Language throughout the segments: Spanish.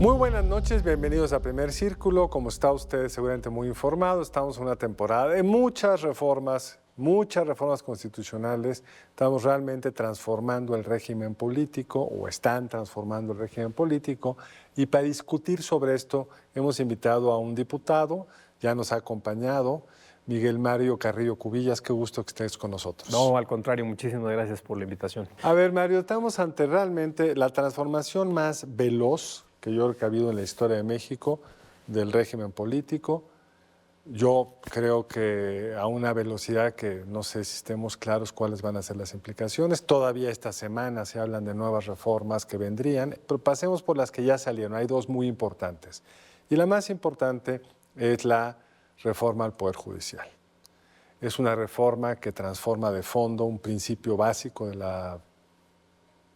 Muy buenas noches, bienvenidos a Primer Círculo. Como está usted seguramente muy informado, estamos en una temporada de muchas reformas constitucionales. Estamos realmente transformando el régimen político o están transformando el régimen político. Y para discutir sobre esto hemos invitado a un diputado, ya nos ha acompañado, Miguel Mario Carrillo Cubillas. Qué gusto que estés con nosotros. No, al contrario, muchísimas gracias por la invitación. A ver, Mario, estamos ante realmente la transformación más veloz que yo creo que ha habido en la historia de México del régimen político. Yo creo que a una velocidad que no sé si estemos claros cuáles van a ser las implicaciones. Todavía esta semana se hablan de nuevas reformas que vendrían, pero pasemos por las que ya salieron. Hay dos muy importantes. Y la más importante es la reforma al Poder Judicial. Es una reforma que transforma de fondo un principio básico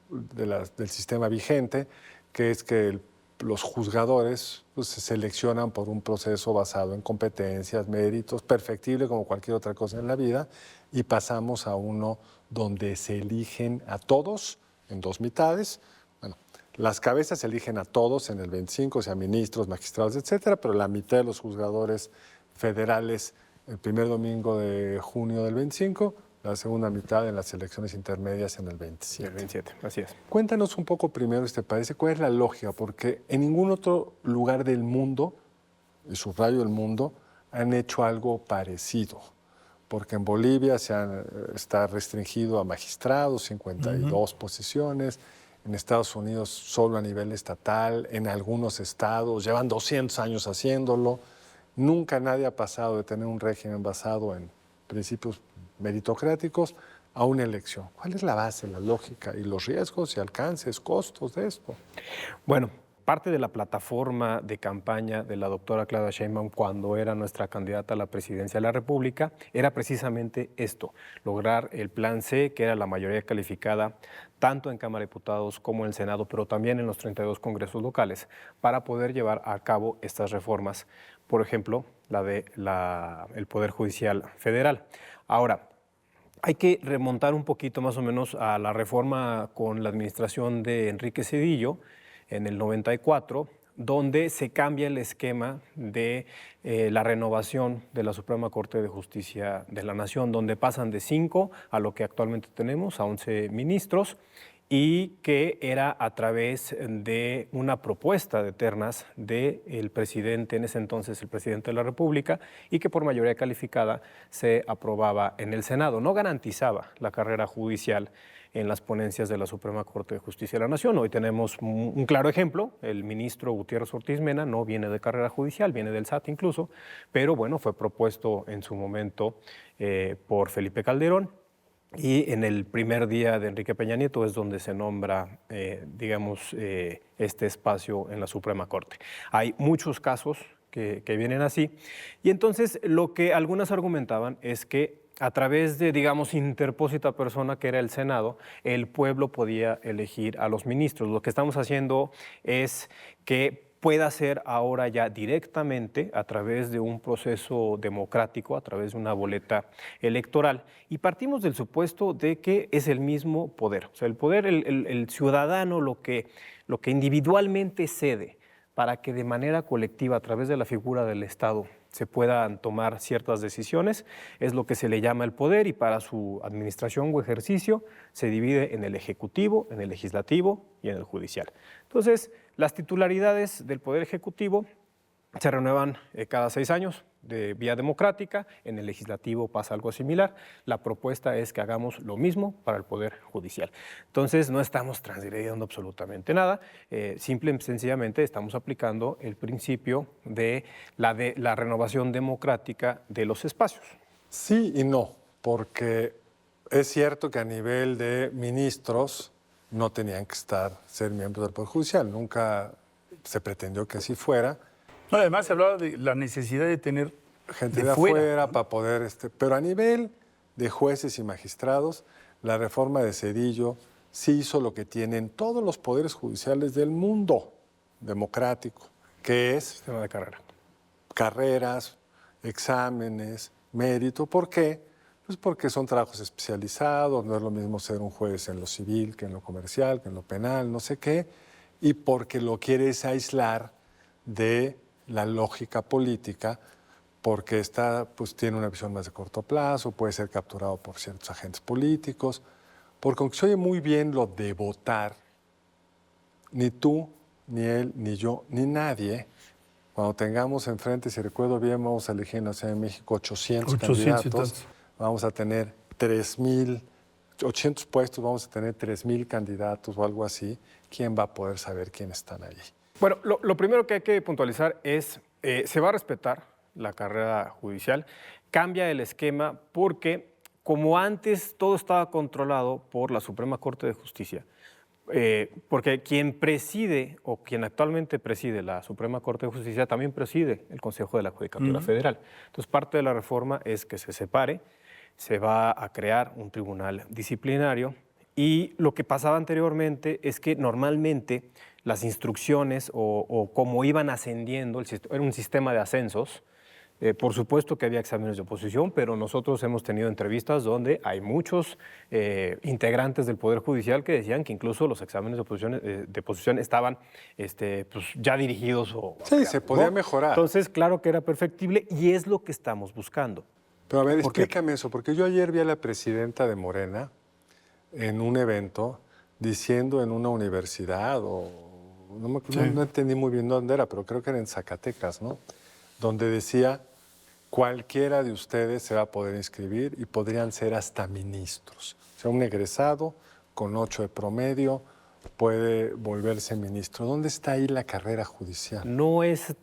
del sistema vigente, que es que los juzgadores pues, se seleccionan por un proceso basado en competencias, méritos, perfectible como cualquier otra cosa en la vida, y pasamos a uno donde se eligen a todos en dos mitades. Bueno, las cabezas se eligen a todos en el 25, o sea, ministros, magistrados, etcétera, pero la mitad de los juzgadores federales el primer domingo de junio del 25, la segunda mitad en las elecciones intermedias en el 27. El 27, así es. Cuéntanos un poco primero, ¿te parece? ¿Cuál es la lógica? Porque en ningún otro lugar del mundo, y subrayo el mundo, han hecho algo parecido. Porque en Bolivia está restringido a magistrados, 52 posiciones. En Estados Unidos solo a nivel estatal, en algunos estados, llevan 200 años haciéndolo. Nunca nadie ha pasado de tener un régimen basado en principios meritocráticos a una elección. ¿Cuál es la base, la lógica y los riesgos y alcances, costos de esto? Bueno, parte de la plataforma de campaña de la doctora Claudia Sheinbaum cuando era nuestra candidata a la presidencia de la República era precisamente esto, lograr el plan C, que era la mayoría calificada tanto en Cámara de Diputados como en el Senado, pero también en los 32 congresos locales, para poder llevar a cabo estas reformas. Por ejemplo, el Poder Judicial Federal. Ahora, hay que remontar un poquito más o menos a la reforma con la administración de Enrique Zedillo en el 94, donde se cambia el esquema de la renovación de la Suprema Corte de Justicia de la Nación, donde pasan de 5 a lo que actualmente tenemos, a 11 ministros, y que era a través de una propuesta de ternas del presidente, en ese entonces el presidente de la República, y que por mayoría calificada se aprobaba en el Senado. No garantizaba la carrera judicial en las ponencias de la Suprema Corte de Justicia de la Nación. Hoy tenemos un claro ejemplo, el ministro Gutiérrez Ortiz Mena no viene de carrera judicial, viene del SAT incluso, pero bueno, fue propuesto en su momento por Felipe Calderón. Y en el primer día de Enrique Peña Nieto es donde se nombra, este espacio en la Suprema Corte. Hay muchos casos que vienen así. Y entonces lo que algunas argumentaban es que a través de, interpósita persona que era el Senado, el pueblo podía elegir a los ministros. Lo que estamos haciendo es que pueda ser ahora ya directamente a través de un proceso democrático, a través de una boleta electoral. Y partimos del supuesto de que es el mismo poder. O sea, el poder, el ciudadano, lo que individualmente cede para que de manera colectiva, a través de la figura del Estado, se puedan tomar ciertas decisiones, es lo que se le llama el poder, y para su administración o ejercicio se divide en el Ejecutivo, en el Legislativo y en el Judicial. Entonces, las titularidades del Poder Ejecutivo se renuevan cada 6 años de vía democrática. En el Legislativo pasa algo similar. La propuesta es que hagamos lo mismo para el Poder Judicial. Entonces, no estamos transgrediendo absolutamente nada. Simple y sencillamente estamos aplicando el principio de la renovación democrática de los espacios. Sí y no, porque es cierto que a nivel de ministros no tenían que ser miembros del Poder Judicial. Nunca se pretendió que así fuera. No, además se hablaba de la necesidad de tener gente de afuera, ¿no? Para poder... Pero a nivel de jueces y magistrados, la reforma de Zedillo sí hizo lo que tienen todos los poderes judiciales del mundo democrático, que es... Sistema de carrera. Carreras, exámenes, mérito. ¿Por qué? Pues porque son trabajos especializados, no es lo mismo ser un juez en lo civil que en lo comercial, que en lo penal, no sé qué. y porque lo quieres aislar de la lógica política, porque esta pues, tiene una visión más de corto plazo, puede ser capturado por ciertos agentes políticos, porque aunque se oye muy bien lo de votar, ni tú, ni él, ni yo, ni nadie, cuando tengamos enfrente, si recuerdo bien, vamos a elegir en la Ciudad de México 800 candidatos, vamos a tener 800 puestos, vamos a tener 3,000 candidatos o algo así. ¿Quién va a poder saber quiénes están allí? Bueno, lo primero que hay que puntualizar es, se va a respetar la carrera judicial, cambia el esquema porque como antes todo estaba controlado por la Suprema Corte de Justicia, porque quien preside o quien actualmente preside la Suprema Corte de Justicia también preside el Consejo de la Judicatura Federal. Entonces parte de la reforma es que se separe, se va a crear un tribunal disciplinario y lo que pasaba anteriormente es que normalmente las instrucciones o cómo iban ascendiendo, era un sistema de ascensos. Por supuesto que había exámenes de oposición, pero nosotros hemos tenido entrevistas donde hay muchos integrantes del Poder Judicial que decían que incluso los exámenes de oposición estaban pues, ya dirigidos. Sí, se podía mejorar. Entonces, claro que era perfectible y es lo que estamos buscando. Pero a ver, explícame eso, porque yo ayer vi a la presidenta de Morena en un evento diciendo en una universidad, o no entendí muy bien dónde era, pero creo que era en Zacatecas, ¿no? Donde decía, cualquiera de ustedes se va a poder inscribir y podrían ser hasta ministros. O sea, un egresado con 8 de promedio puede volverse ministro. ¿Dónde está ahí la carrera judicial? No es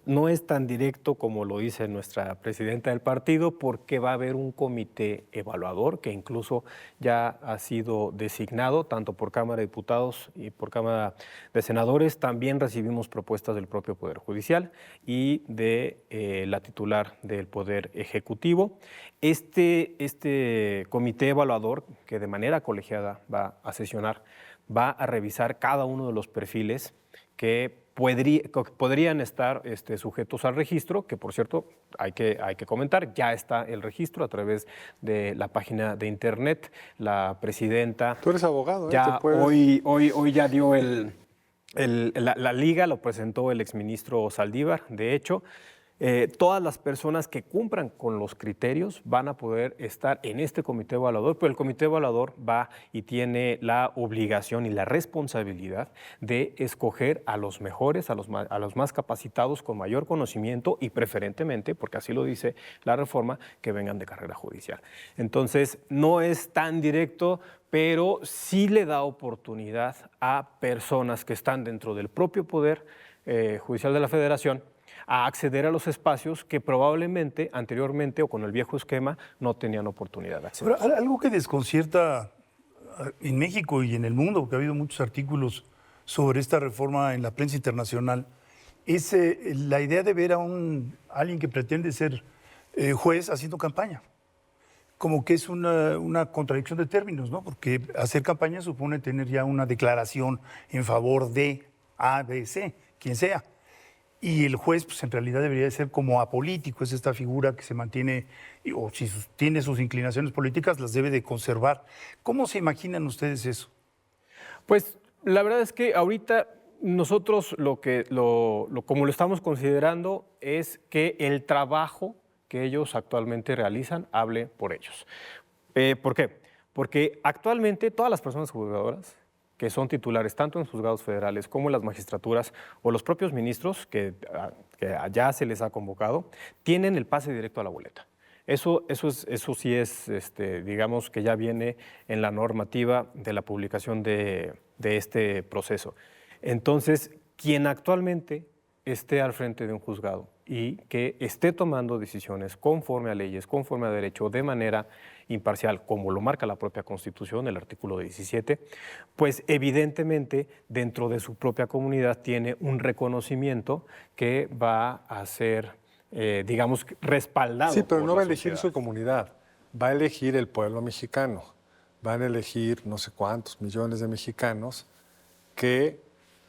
tan directo como lo dice nuestra presidenta del partido, porque va a haber un comité evaluador que incluso ya ha sido designado tanto por Cámara de Diputados y por Cámara de Senadores. También recibimos propuestas del propio Poder Judicial y de la titular del Poder Ejecutivo. Este comité evaluador, que de manera colegiada va a sesionar, va a revisar cada uno de los perfiles que podrían estar sujetos al registro, que por cierto hay que comentar, ya está el registro a través de la página de internet. La presidenta... Tú eres abogado, ¿eh? Ya hoy ya dio la liga, lo presentó el exministro Saldívar, de hecho. Todas las personas que cumplan con los criterios van a poder estar en este comité evaluador, pero el comité evaluador va y tiene la obligación y la responsabilidad de escoger a los mejores, a los más capacitados, con mayor conocimiento y preferentemente, porque así lo dice la reforma, que vengan de carrera judicial. Entonces, no es tan directo, pero sí le da oportunidad a personas que están dentro del propio Poder Judicial de la Federación a acceder a los espacios que probablemente anteriormente o con el viejo esquema no tenían oportunidad de acceder. Pero algo que desconcierta en México y en el mundo, porque ha habido muchos artículos sobre esta reforma en la prensa internacional, es la idea de ver a alguien que pretende ser juez haciendo campaña. Como que es una contradicción de términos, ¿no? Porque hacer campaña supone tener ya una declaración en favor de A, B, C, quien sea. Y el juez, pues en realidad debería de ser como apolítico, es esta figura que se mantiene, o si tiene sus inclinaciones políticas, las debe de conservar. ¿Cómo se imaginan ustedes eso? Pues la verdad es que ahorita nosotros como lo estamos considerando es que el trabajo que ellos actualmente realizan hable por ellos. ¿Por qué? Porque actualmente todas las personas juzgadoras que son titulares tanto en juzgados federales como en las magistraturas o los propios ministros que allá se les ha convocado, tienen el pase directo a la boleta. Eso sí es, digamos, que ya viene en la normativa de la publicación de este proceso. Entonces, quien actualmente esté al frente de un juzgado y que esté tomando decisiones conforme a leyes, conforme a derecho, de manera imparcial, como lo marca la propia Constitución, el artículo 17, pues evidentemente dentro de su propia comunidad tiene un reconocimiento que va a ser, digamos, respaldado. Sí, pero por no la va a elegir sociedad. su comunidad, va a elegir el pueblo mexicano, van a elegir no sé cuántos millones de mexicanos que,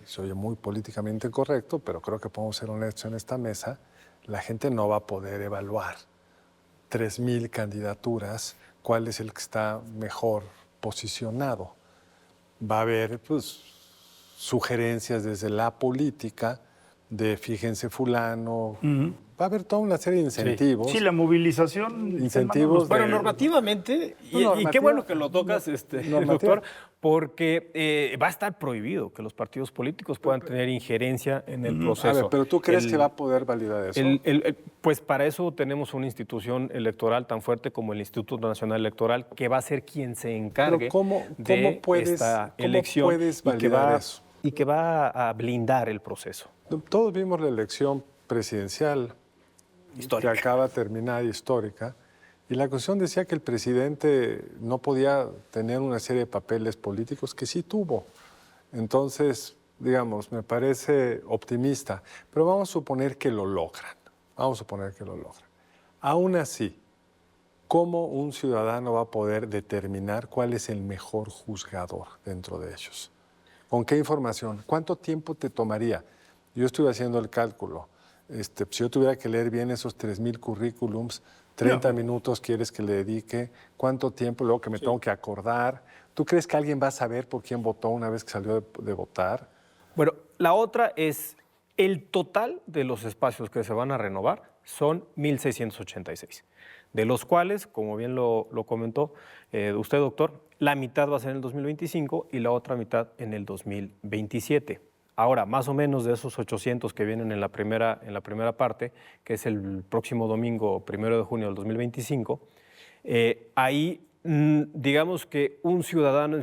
se oye muy políticamente correcto, pero creo que podemos ser honestos en esta mesa, la gente no va a poder evaluar 3,000 candidaturas, cuál es el que está mejor posicionado. Va a haber, pues, sugerencias desde la política de fíjense fulano. Va a haber toda una serie de incentivos. Sí, la movilización. Incentivos Bueno, de- normativamente, y normativa- qué bueno que lo tocas, normativa. doctor, porque va a estar prohibido que los partidos políticos puedan tener injerencia en el proceso. A ver, pero ¿tú crees que va a poder validar eso? Pues para eso tenemos una institución electoral tan fuerte como el Instituto Nacional Electoral, que va a ser quien se encargue Pero ¿cómo de puedes- esta cómo elección puedes y que validar va, eso? y que va a blindar el proceso. Todos vimos la elección presidencial Histórica. que acaba de terminar, histórica, y la Constitución decía que el presidente no podía tener una serie de papeles políticos que sí tuvo. Entonces, digamos, me parece optimista, pero vamos a suponer que lo logran. Vamos a suponer que lo logran. Aún así, ¿cómo un ciudadano va a poder determinar cuál es el mejor juzgador dentro de ellos? ¿Con qué información? ¿Cuánto tiempo te tomaría? Yo estuve haciendo el cálculo. Si yo tuviera que leer bien esos 3,000 currículums, 30 minutos quieres que le dedique, ¿cuánto tiempo? Luego que me tengo que acordar. ¿Tú crees que alguien va a saber por quién votó una vez que salió de votar? Bueno, la otra es el total de los espacios que se van a renovar son 1,686, de los cuales, como bien lo comentó usted, doctor, la mitad va a ser en el 2025 y la otra mitad en el 2027. Ahora, más o menos de esos 800 que vienen en la primera parte, que es el próximo domingo, 1 de junio del 2025, ahí digamos que un ciudadano,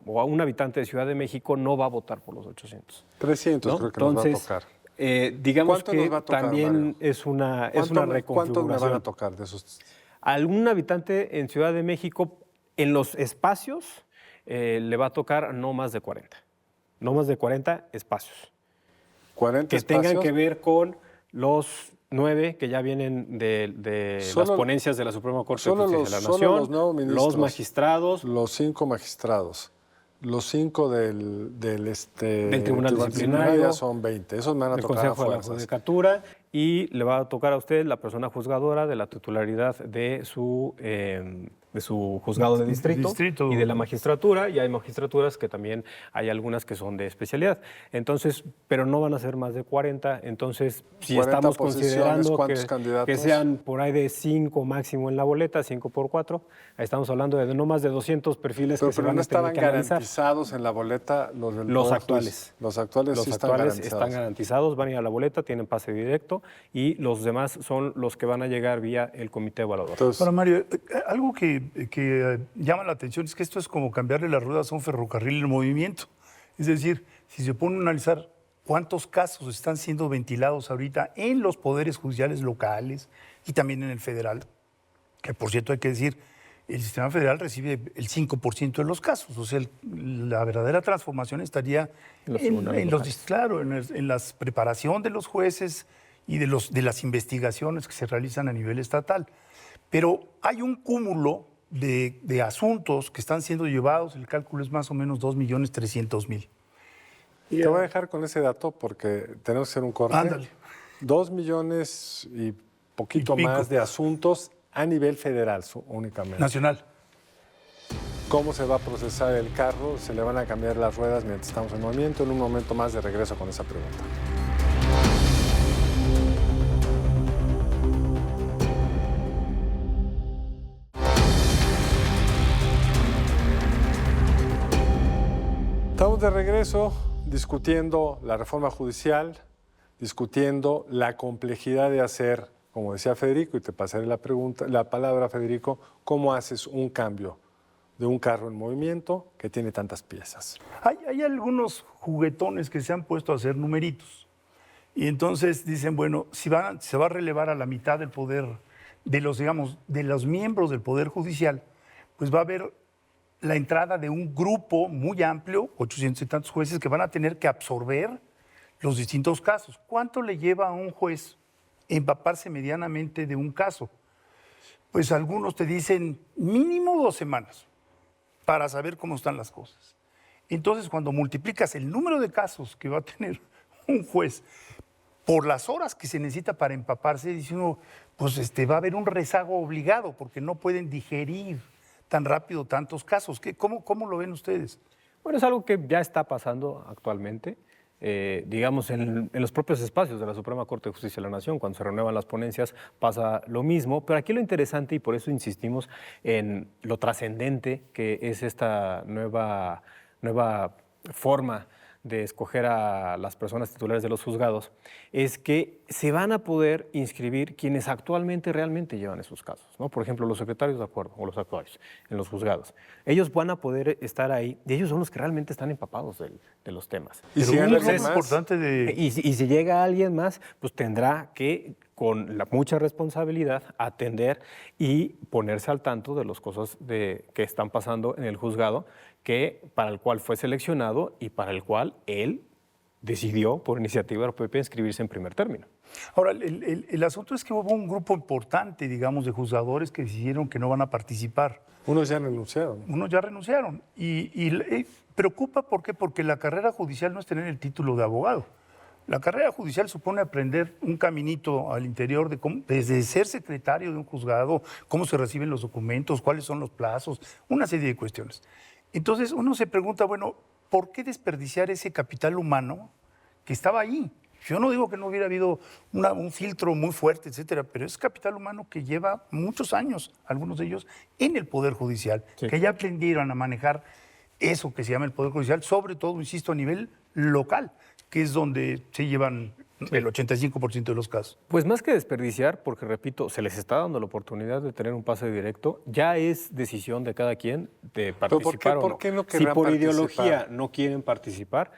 o un habitante de Ciudad de México no va a votar por los 800. 300 ¿no? creo que nos va a Entonces, tocar. digamos ¿Cuánto nos que va a tocar, también Mario? es una ¿Cuántos me reconfiguración. van a tocar de esos? Algún habitante en Ciudad de México, en los espacios, le va a tocar no más de 40. No más de 40 espacios. 40 Que espacios. tengan que ver con los 9 que ya vienen de las Solo- ponencias de la Suprema Corte de solo Justicia de la los- solo Nación, los nuevos ministros. los magistrados, Los 5 magistrados. Los 5 del Tribunal Disciplinario, ya son 20. Esos me van a del tocar a Consejo de la fuerzas. Judicatura, y le va a tocar a usted la persona juzgadora de la titularidad de su juzgado de distrito, y de la magistratura, y hay magistraturas que también hay algunas que son de especialidad. Entonces, pero no van a ser más de 40. Entonces, si 40 estamos posiciones, considerando ¿cuántos candidatos? que sean por ahí de 5 máximo en la boleta, 5 por 4, estamos hablando de no más de 200 perfiles que se Pero van no a tener estaban que analizar. garantizados en la boleta los del Los Poder actuales. Judicial. Los actuales Los sí actuales están están garantizados, van a ir a la boleta, tienen pase directo, y los demás son los que van a llegar vía el comité evaluador. Entonces, Ahora, Mario, algo que llama la atención es que esto es como cambiarle las ruedas a un ferrocarril en movimiento. Es decir, si se pone a analizar cuántos casos están siendo ventilados ahorita en los poderes judiciales locales y también en el federal, que por cierto hay que decir, el sistema federal recibe el 5% de los casos. O sea, la verdadera transformación estaría En los tribunales locales. en la preparación de los jueces y de las investigaciones que se realizan a nivel estatal. Pero hay un cúmulo de asuntos que están siendo llevados, el cálculo es más o menos 2,300,000. te voy a dejar con ese dato porque tenemos que hacer un corte. Ándale. 2 millones y poquito Y pico. más de asuntos a nivel federal únicamente. Nacional. ¿Cómo se va a procesar el carro? ¿Se le van a cambiar las ruedas mientras estamos en movimiento? En un momento más de regreso con esa pregunta. Estamos de regreso discutiendo la reforma judicial, discutiendo la complejidad de hacer, como decía Federico, y te pasaré la palabra, Federico, ¿cómo haces un cambio de un carro en movimiento que tiene tantas piezas? Hay algunos juguetones que se han puesto a hacer numeritos. Y entonces dicen, bueno, si se va a relevar a la mitad del poder, de los miembros del Poder Judicial, pues va a haber la entrada de un grupo muy amplio, 800 y tantos jueces, que van a tener que absorber los distintos casos. ¿Cuánto le lleva a un juez empaparse medianamente de un caso? Pues algunos te dicen mínimo 2 semanas para saber cómo están las cosas. Entonces, cuando multiplicas el número de casos que va a tener un juez por las horas que se necesita para empaparse, dice uno, pues va a haber un rezago obligado porque no pueden digerir tan rápido tantos casos. ¿Cómo lo ven ustedes? Bueno, es algo que ya está pasando actualmente. Digamos, en los propios espacios de la Suprema Corte de Justicia de la Nación, cuando se renuevan las ponencias, pasa lo mismo. Pero aquí lo interesante, y por eso insistimos en lo trascendente que es esta nueva forma de escoger a las personas titulares de los juzgados, es que se van a poder inscribir quienes actualmente realmente llevan esos casos, ¿no? Por ejemplo, los secretarios de acuerdo o los actuarios en los juzgados. Ellos van a poder estar ahí y ellos son los que realmente están empapados de los temas. Y si Pero un gana error alguien más, importante de... Y si llega alguien más, pues tendrá que, con mucha responsabilidad, atender y ponerse al tanto de las cosas que están pasando en el juzgado, para el cual fue seleccionado y para el cual él decidió, por iniciativa propia, inscribirse en primer término. Ahora, el asunto es que hubo un grupo importante, digamos, de juzgadores que decidieron que no van a participar. unos ya han renunciado. Unos ya renunciaron. Y preocupa, ¿por qué? Porque la carrera judicial no es tener el título de abogado. La carrera judicial supone aprender un caminito al interior de cómo, desde ser secretario de un juzgado, cómo se reciben los documentos, cuáles son los plazos, una serie de cuestiones. Entonces uno se pregunta, bueno, ¿por qué desperdiciar ese capital humano que estaba ahí? Yo no digo que no hubiera habido un filtro muy fuerte, etcétera, pero es capital humano que lleva muchos años, algunos de ellos, en el Poder Judicial, Sí. que ya aprendieron a manejar eso que se llama el Poder Judicial, sobre todo, insisto, a nivel local, que es donde se llevan el 85% de los casos. Pues más que desperdiciar, porque repito, se les está dando la oportunidad de tener un pase directo, ya es decisión de cada quien de participar por o qué no no. Si querrán por participar? ideología no quieren participar,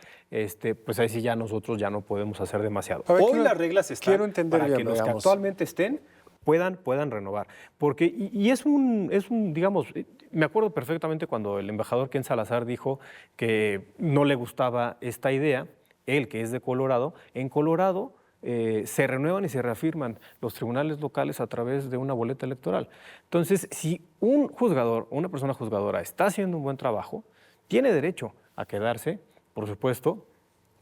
pues ahí sí ya nosotros ya no podemos hacer demasiado. A ver, Hoy las reglas están quiero entender para bien, que los que digamos. actualmente estén puedan renovar. Porque, y es un, digamos, me acuerdo perfectamente cuando el embajador Ken Salazar dijo que no le gustaba esta idea, él que es de Colorado, en Colorado se renuevan y se reafirman los tribunales locales a través de una boleta electoral. Entonces, si un juzgador o una persona juzgadora está haciendo un buen trabajo, tiene derecho a quedarse, por supuesto.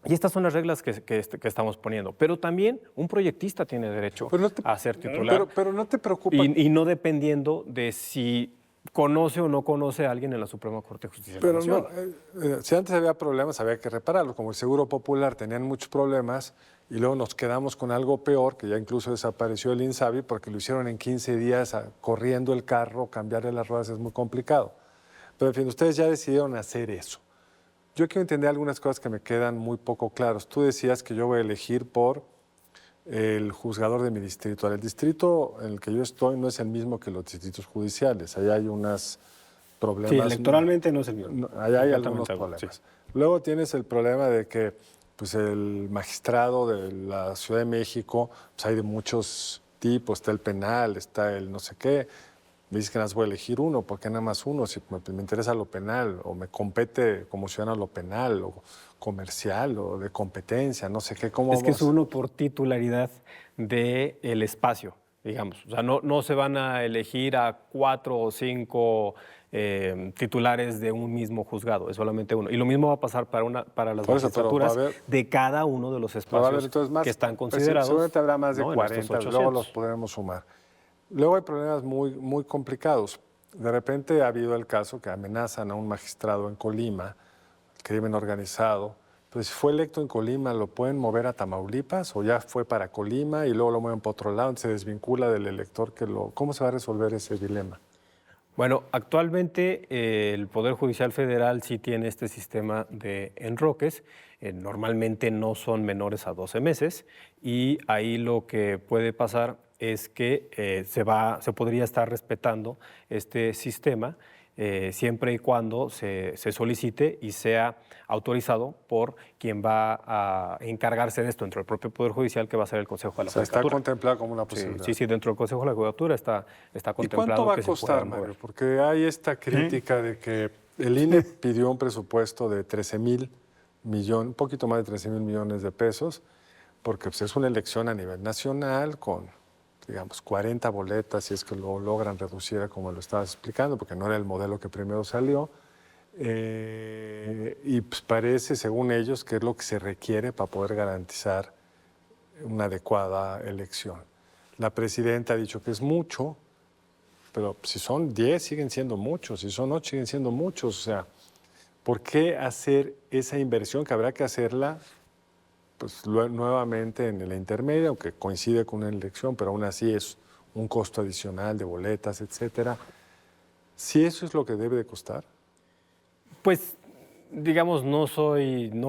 Y estas son las reglas que estamos poniendo. Pero también un proyectista tiene derecho a ser titular. Pero no te preocupa. Y no dependiendo de si conoce o no conoce a alguien en la Suprema Corte de Justicia de la Pero no, Nación. si antes había problemas, había que repararlos. Como el Seguro Popular tenían muchos problemas y luego nos quedamos con algo peor, que ya incluso desapareció el INSABI porque lo hicieron en 15 días corriendo el carro, cambiarle las ruedas es muy complicado. Pero en fin, ustedes ya decidieron hacer eso. Yo quiero entender algunas cosas que me quedan muy poco claros. Tú decías que yo voy a elegir por el juzgador de mi distrito. El distrito en el que yo estoy no es el mismo que los distritos judiciales. Allá hay unos problemas. Sí, electoralmente no es el mismo. Allá hay Completamente algunos algo, problemas. sí. Luego tienes el problema de que pues, el magistrado de la Ciudad de México, pues hay de muchos tipos. Está el penal, está el no sé qué. Me dices que nada más voy a elegir uno, ¿por qué nada más uno? Si me interesa lo penal, o me compete como ciudadano lo penal, o comercial, o de competencia, no sé qué. ¿Cómo Es que vamos? es uno por titularidad del espacio, digamos. O sea, no se van a elegir a 4 o 5 titulares de un mismo juzgado, es solamente uno. Y lo mismo va a pasar para las Por eso, pero va a magistraturas haber- de cada uno de los Pero va a haber espacios entonces más, que están pues, considerados. seguramente habrá más de ¿no? en estos 40, luego 800. los podremos sumar. Luego hay problemas muy, muy complicados. De repente ha habido el caso que amenazan a un magistrado en Colima, crimen organizado. Pues si fue electo en Colima, ¿lo pueden mover a Tamaulipas o ya fue para Colima y luego lo mueven para otro lado, se desvincula del elector que lo... ¿Cómo se va a resolver ese dilema? Bueno, actualmente el Poder Judicial Federal sí tiene este sistema de enroques. Normalmente no son menores a 12 meses y ahí lo que puede pasar es que se podría estar respetando este sistema siempre y cuando se solicite y sea autorizado por quien va a encargarse de esto dentro del propio Poder Judicial, que va a ser el Consejo de la O sea, está Judicatura. contemplado como una posibilidad. Sí, dentro del Consejo de la Judicatura está ¿Y contemplado cuánto va a que se pueda costar, mover. Mario? Porque hay esta crítica de que el INE pidió un presupuesto de 13,000 millones, un poquito más de 13,000 millones de pesos, porque pues, es una elección a nivel nacional con, digamos, 40 boletas, si es que lo logran reducir a como lo estabas explicando, porque no era el modelo que primero salió. Y pues parece, según ellos, que es lo que se requiere para poder garantizar una adecuada elección. La presidenta ha dicho que es mucho, pero si son 10 siguen siendo muchos, si son 8 siguen siendo muchos. O sea, ¿Por qué hacer esa inversión que habrá que hacerla pues, nuevamente en la intermedia, aunque coincide con una elección, pero aún así es un costo adicional de boletas, etcétera? Si eso es lo que debe de costar. Pues, digamos, no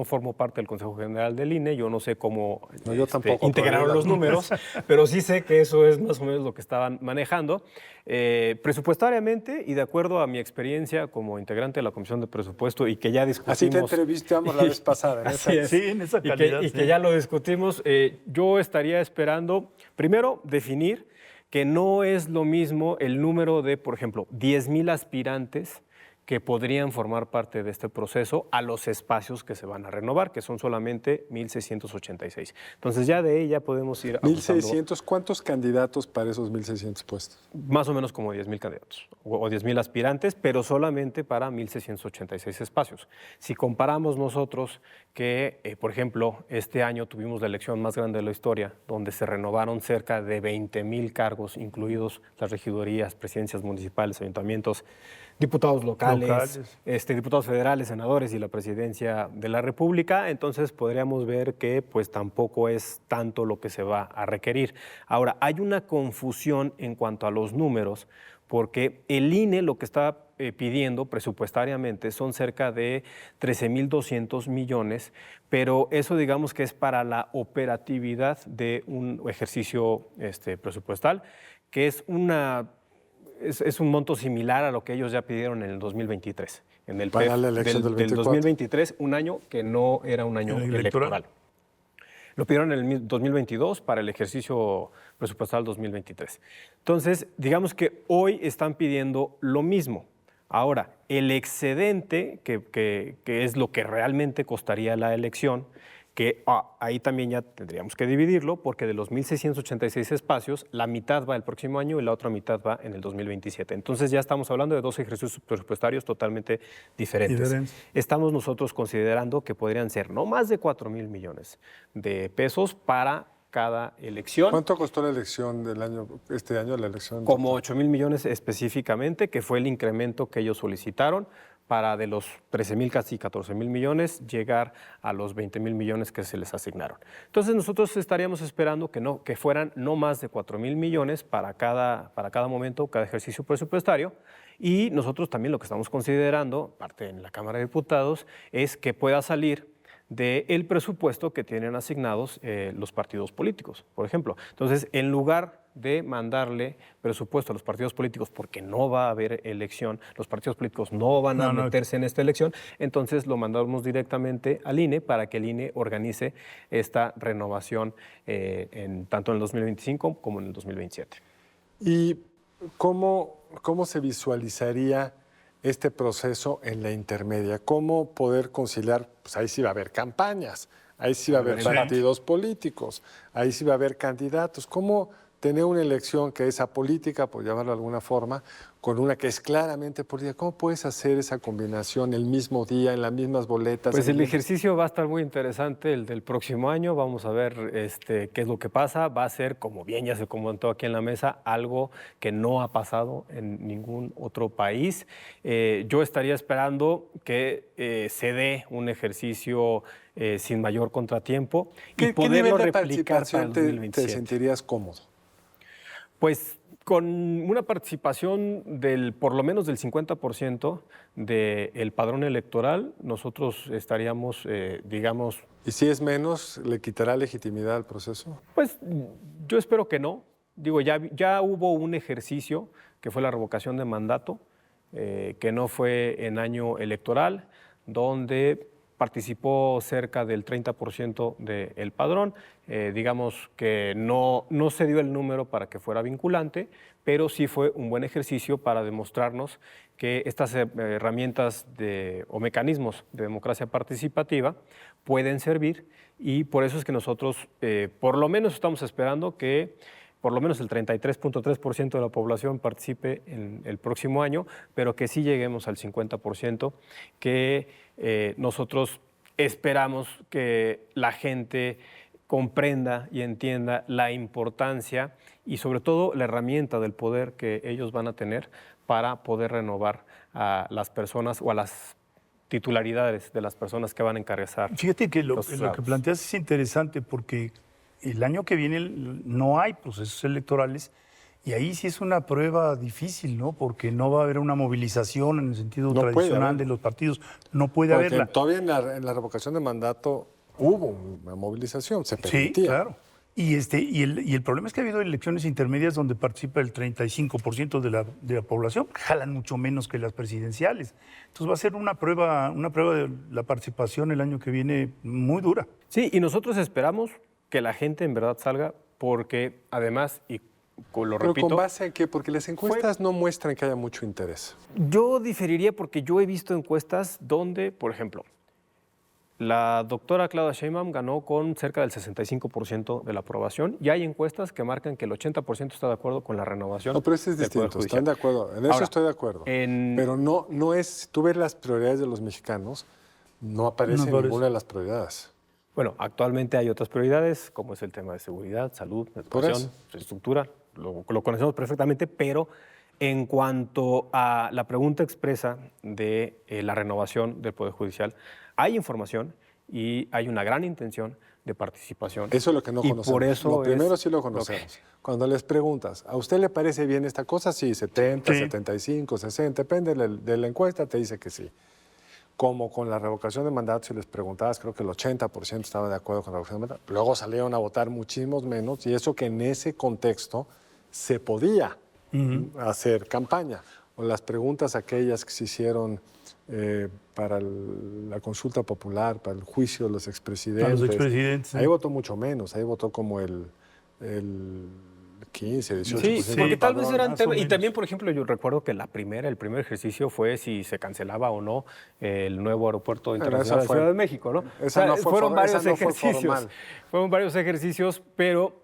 formo parte del Consejo General del INE, yo no sé cómo No, yo tampoco, integraron los números, pero sí sé que eso es más o menos lo que estaban manejando. Presupuestariamente y de acuerdo a mi experiencia como integrante de la Comisión de Presupuesto y que ya discutimos... Así te entrevistamos la vez pasada. Así es. Sí, en esa calidad. Y que ya lo discutimos, yo estaría esperando, primero, definir que no es lo mismo el número de, por ejemplo, 10,000 aspirantes que podrían formar parte de este proceso a los espacios que se van a renovar, que son solamente 1,686. Entonces ya de ahí ya podemos ir ajustando 1,600, ¿cuántos candidatos para esos 1,600 puestos? más o menos como 10,000 candidatos o 10,000 aspirantes, pero solamente para 1,686 espacios. Si comparamos nosotros que, por ejemplo, este año tuvimos la elección más grande de la historia, donde se renovaron cerca de 20,000 cargos, incluidos las regidurías, presidencias municipales, ayuntamientos, diputados locales. Diputados federales, senadores y la presidencia de la República, entonces podríamos ver que pues tampoco es tanto lo que se va a requerir. Ahora, hay una confusión en cuanto a los números, porque el INE lo que está pidiendo presupuestariamente son cerca de 13,200 millones, pero eso digamos que es para la operatividad de un ejercicio presupuestal, que es un monto similar a lo que ellos ya pidieron en el 2023. En el Para PEF la elección del 2023, un año que no era un año electoral. Lo pidieron en el 2022 para el ejercicio presupuestal 2023. Entonces, digamos que hoy están pidiendo lo mismo. Ahora, el excedente, que es lo que realmente costaría la elección, que ahí también ya tendríamos que dividirlo, porque de los 1,686 espacios, la mitad va el próximo año y la otra mitad va en el 2027. Entonces ya estamos hablando de dos ejercicios presupuestarios totalmente diferentes. Estamos nosotros considerando que podrían ser no más de 4,000 millones de pesos para cada elección. ¿Cuánto costó la elección este año, la elección? Como 8,000 millones específicamente, que fue el incremento que ellos solicitaron, para de los 13,000, casi 14,000 millones, llegar a los 20,000 millones que se les asignaron. Entonces nosotros estaríamos esperando que fueran no más de 4,000 millones para cada momento, cada ejercicio presupuestario, y nosotros también lo que estamos considerando, parte en la Cámara de Diputados, es que pueda salir del presupuesto que tienen asignados los partidos políticos, por ejemplo. Entonces, en lugar de mandarle presupuesto a los partidos políticos porque no va a haber elección, los partidos políticos no van a meterse en esta elección, entonces lo mandamos directamente al INE para que el INE organice esta renovación tanto en el 2025 como en el 2027. ¿Y cómo se visualizaría este proceso en la intermedia? ¿Cómo poder conciliar? Pues ahí sí va a haber campañas, ahí sí va a haber partidos políticos, ahí sí va a haber candidatos. ¿Cómo tener una elección que es apolítica, por llamarlo de alguna forma, con una que es claramente política? ¿Cómo puedes hacer esa combinación el mismo día, en las mismas boletas? Pues el ejercicio va a estar muy interesante, el del próximo año. Vamos a ver qué es lo que pasa. Va a ser, como bien ya se comentó aquí en la mesa, algo que no ha pasado en ningún otro país. Yo estaría esperando que se dé un ejercicio sin mayor contratiempo y poderlo replicar para el 2027. ¿Te sentirías cómodo? Pues con una participación por lo menos del 50% del padrón electoral, nosotros estaríamos, digamos... ¿Y si es menos, le quitará legitimidad al proceso? Pues yo espero que no. Digo, ya hubo un ejercicio que fue la revocación de mandato, que no fue en año electoral, donde participó cerca del 30% del padrón. Digamos que no se dio el número para que fuera vinculante, pero sí fue un buen ejercicio para demostrarnos que estas herramientas o mecanismos de democracia participativa pueden servir, y por eso es que nosotros por lo menos estamos esperando que por lo menos el 33.3% de la población participe en el próximo año, pero que sí lleguemos al 50%, que nosotros esperamos que la gente comprenda y entienda la importancia y sobre todo la herramienta del poder que ellos van a tener para poder renovar a las personas o a las titularidades de las personas que van a encabezar. Fíjate que lo los que juzgados. planteas es interesante porque el año que viene no hay procesos electorales y ahí sí es una prueba difícil, ¿no? Porque no va a haber una movilización en el sentido No puede tradicional haber. de los partidos. No puede Porque haberla. todavía en la revocación de mandato hubo una movilización, se permitía. Sí, claro. Y el problema es que ha habido elecciones intermedias donde participa el 35% de la población, jalan mucho menos que las presidenciales. Entonces va a ser una prueba de la participación el año que viene muy dura. Sí, y nosotros esperamos que la gente en verdad salga porque además, y lo Pero repito, ¿con base a qué? Porque las encuestas no muestran que haya mucho interés. yo diferiría porque yo he visto encuestas donde, por ejemplo, la doctora Claudia Sheinbaum ganó con cerca del 65% de la aprobación y hay encuestas que marcan que el 80% está de acuerdo con la renovación. No, pero eso es del Poder distinto, Judicial. están de acuerdo. En eso Ahora, estoy de acuerdo. Pero no es, tú ves las prioridades de los mexicanos, no aparece No aparece. ninguna de las prioridades. Bueno, actualmente hay otras prioridades, como es el tema de seguridad, salud, educación, infraestructura, lo conocemos perfectamente, pero en cuanto a la pregunta expresa de la renovación del Poder Judicial, hay información y hay una gran intención de participación. Eso es lo que no Y conocemos. por eso lo primero es sí lo lo conocemos. Cuando les preguntas, ¿a usted le parece bien esta cosa? Sí, 70, Sí. 75, 60, depende de la encuesta, te dice que sí. Como con la revocación de mandato, si les preguntabas, creo que el 80% estaba de acuerdo con la revocación de mandato. Luego salieron a votar muchísimos menos y eso que en ese contexto se podía hacer campaña. O las preguntas aquellas que se hicieron para la consulta popular, para el juicio de los expresidentes. A los expresidentes, sí. Ahí votó mucho menos, ahí votó como el 15, 18%. Sí, Sí, porque tal vez padrón, eran más o temas. Y menos. también, por ejemplo, yo recuerdo que el primer ejercicio fue si se cancelaba o no el nuevo aeropuerto internacional de fue- Ciudad de México, ¿no? esa no fue fueron for- varios esa no fue ejercicios. formal. Fueron varios ejercicios, pero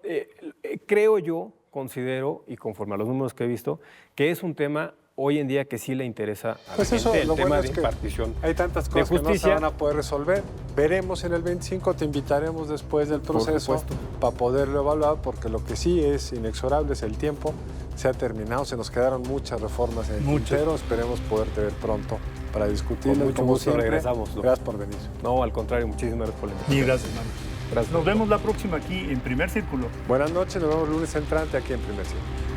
creo yo, considero, y conforme a los números que he visto, que es un tema hoy en día que sí le interesa a la Pues eso, gente, el lo tema bueno de es que impartición hay tantas de cosas que no se justicia. van a poder resolver. Veremos en el 25, te invitaremos después del proceso supuesto. para poderlo evaluar, porque lo que sí es inexorable es el tiempo. Se ha terminado, se nos quedaron muchas reformas en el Muchas. tintero. Esperemos poderte ver pronto para discutirlo. Con mucho Como gusto siempre, regresamos. Gracias por venir. No, al contrario, muchísimas gracias por la invitación. Y gracias, hermano. Gracias. Nos vemos la próxima aquí en Primer Círculo. Buenas noches, nos vemos lunes entrante aquí en Primer Círculo.